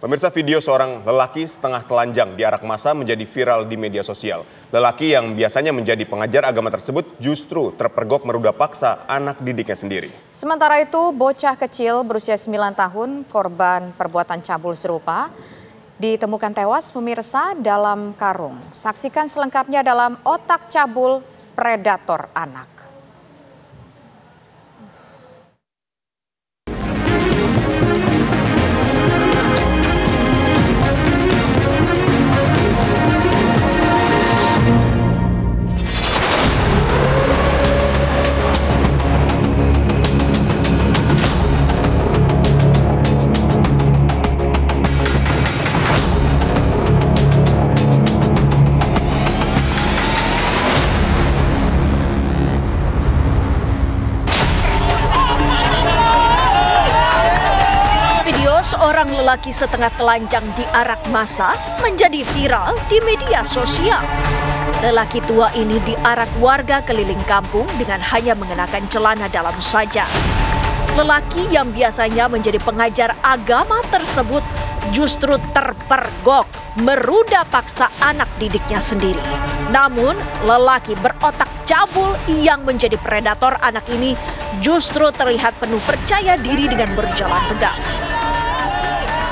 Pemirsa, video seorang lelaki setengah telanjang diarak massa menjadi viral di media sosial. Lelaki yang biasanya menjadi pengajar agama tersebut justru terpergok meruda paksa anak didiknya sendiri. Sementara itu, bocah kecil berusia 9 tahun, korban perbuatan cabul serupa, ditemukan tewas pemirsa dalam karung. Saksikan selengkapnya dalam Otak Cabul Predator Anak. Seorang lelaki setengah telanjang diarak massa menjadi viral di media sosial. Lelaki tua ini diarak warga keliling kampung dengan hanya mengenakan celana dalam saja. Lelaki yang biasanya menjadi pengajar agama tersebut justru terpergok meruda paksa anak didiknya sendiri. Namun, lelaki berotak cabul yang menjadi predator anak ini justru terlihat penuh percaya diri dengan berjalan tegak.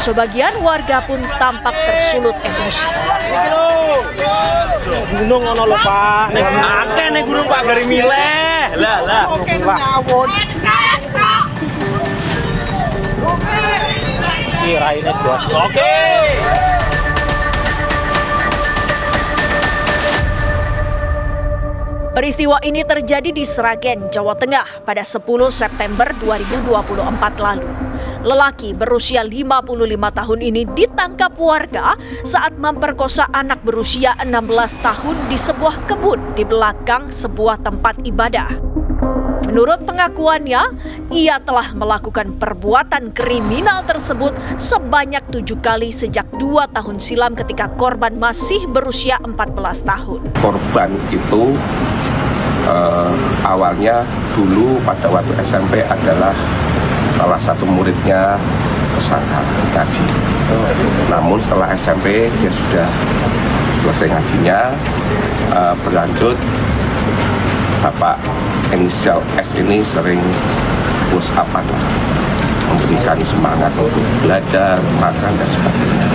Sebagian warga pun tampak tersulut emosi. Gunung ono lho, Pak. Nek akeh nek gunung Pak gari milih. Lah. Kiraine bos. Oke. Peristiwa ini terjadi di Sragen, Jawa Tengah pada 10 September 2024 lalu. Lelaki berusia 55 tahun ini ditangkap warga saat memperkosa anak berusia 16 tahun di sebuah kebun di belakang sebuah tempat ibadah. Menurut pengakuannya, ia telah melakukan perbuatan kriminal tersebut sebanyak 7 kali sejak 2 tahun silam ketika korban masih berusia 14 tahun. Korban itu awalnya dulu pada waktu SMP adalah salah satu muridnya tersangka ngaji. Namun setelah SMP dia sudah selesai ngajinya, berlanjut Bapak inisial S ini sering push up, memberikan semangat untuk belajar, makan dan sebagainya.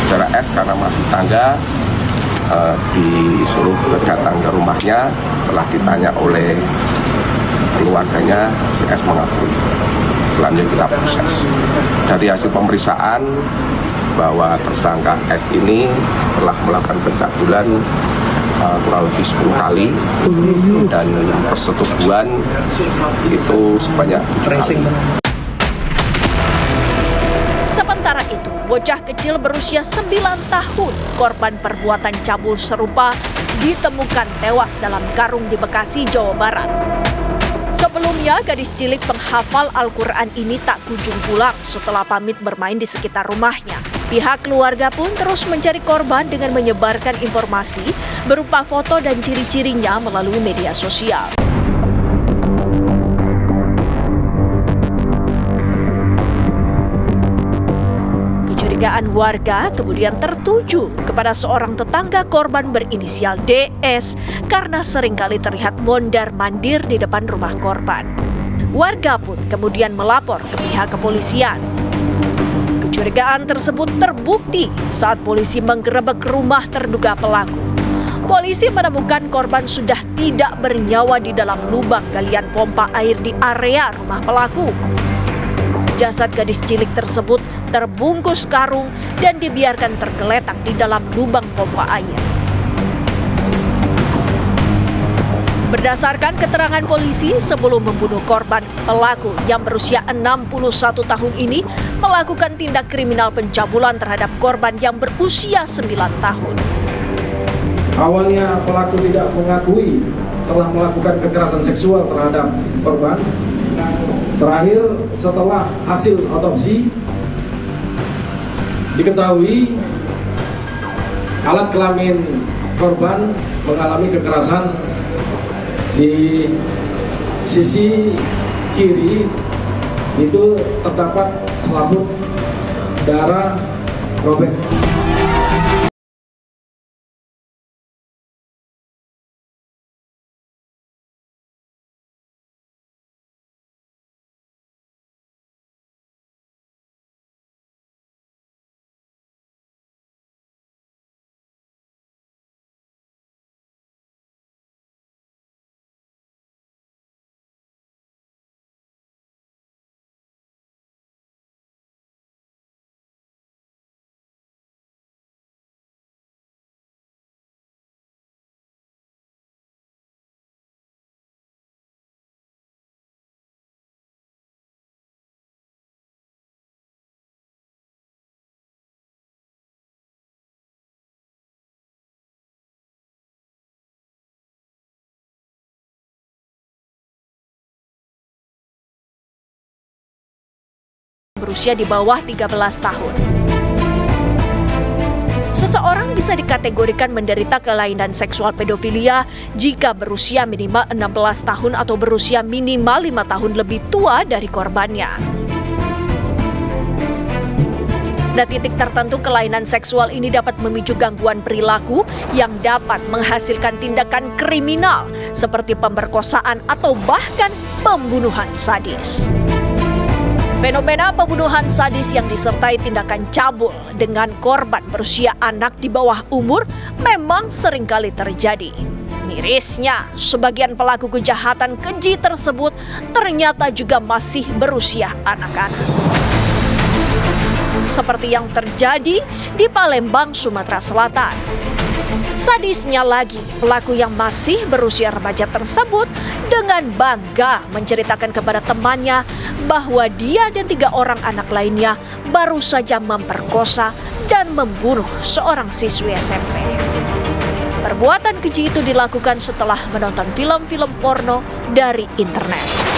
Saudara S karena masih tangga disuruh datang ke rumahnya. Setelah ditanya oleh keluarganya, si S mengakui. Selanjutnya kita proses. Dari hasil pemeriksaan bahwa tersangka S ini telah melakukan pencabulan kurang lebih 10 kali dan persetubuhan itu sebanyak 7 kali. Sementara itu, bocah kecil berusia 9 tahun, korban perbuatan cabul serupa, ditemukan tewas dalam karung di Bekasi, Jawa Barat. Sebelumnya, gadis cilik penghafal Al-Quran ini tak kunjung pulang setelah pamit bermain di sekitar rumahnya. Pihak keluarga pun terus mencari korban dengan menyebarkan informasi berupa foto dan ciri-cirinya melalui media sosial. Kecurigaan warga kemudian tertuju kepada seorang tetangga korban berinisial DS karena seringkali terlihat mondar-mandir di depan rumah korban. Warga pun kemudian melapor ke pihak kepolisian. Kecurigaan tersebut terbukti saat polisi menggerebek rumah terduga pelaku. Polisi menemukan korban sudah tidak bernyawa di dalam lubang galian pompa air di area rumah pelaku. Jasad gadis cilik tersebut terbungkus karung dan dibiarkan tergeletak di dalam lubang pompa air. Berdasarkan keterangan polisi, sebelum membunuh korban, pelaku yang berusia 61 tahun ini melakukan tindak kriminal pencabulan terhadap korban yang berusia 9 tahun. Awalnya pelaku tidak mengakui telah melakukan kekerasan seksual terhadap korban. Terakhir, setelah hasil otopsi, diketahui alat kelamin korban mengalami kekerasan di sisi kiri, itu terdapat selaput darah robek. Berusia di bawah 13 tahun. Seseorang bisa dikategorikan menderita kelainan seksual pedofilia jika berusia minimal 16 tahun atau berusia minimal 5 tahun lebih tua dari korbannya. Pada titik tertentu, kelainan seksual ini dapat memicu gangguan perilaku yang dapat menghasilkan tindakan kriminal seperti pemerkosaan atau bahkan pembunuhan sadis. Fenomena pembunuhan sadis yang disertai tindakan cabul dengan korban berusia anak di bawah umur memang seringkali terjadi. Mirisnya, sebagian pelaku kejahatan keji tersebut ternyata juga masih berusia anak-anak. Seperti yang terjadi di Palembang, Sumatera Selatan. Sadisnya lagi, pelaku yang masih berusia remaja tersebut dengan bangga menceritakan kepada temannya bahwa dia dan 3 orang anak lainnya baru saja memperkosa dan membunuh seorang siswi SMP. Perbuatan keji itu dilakukan setelah menonton film-film porno dari internet.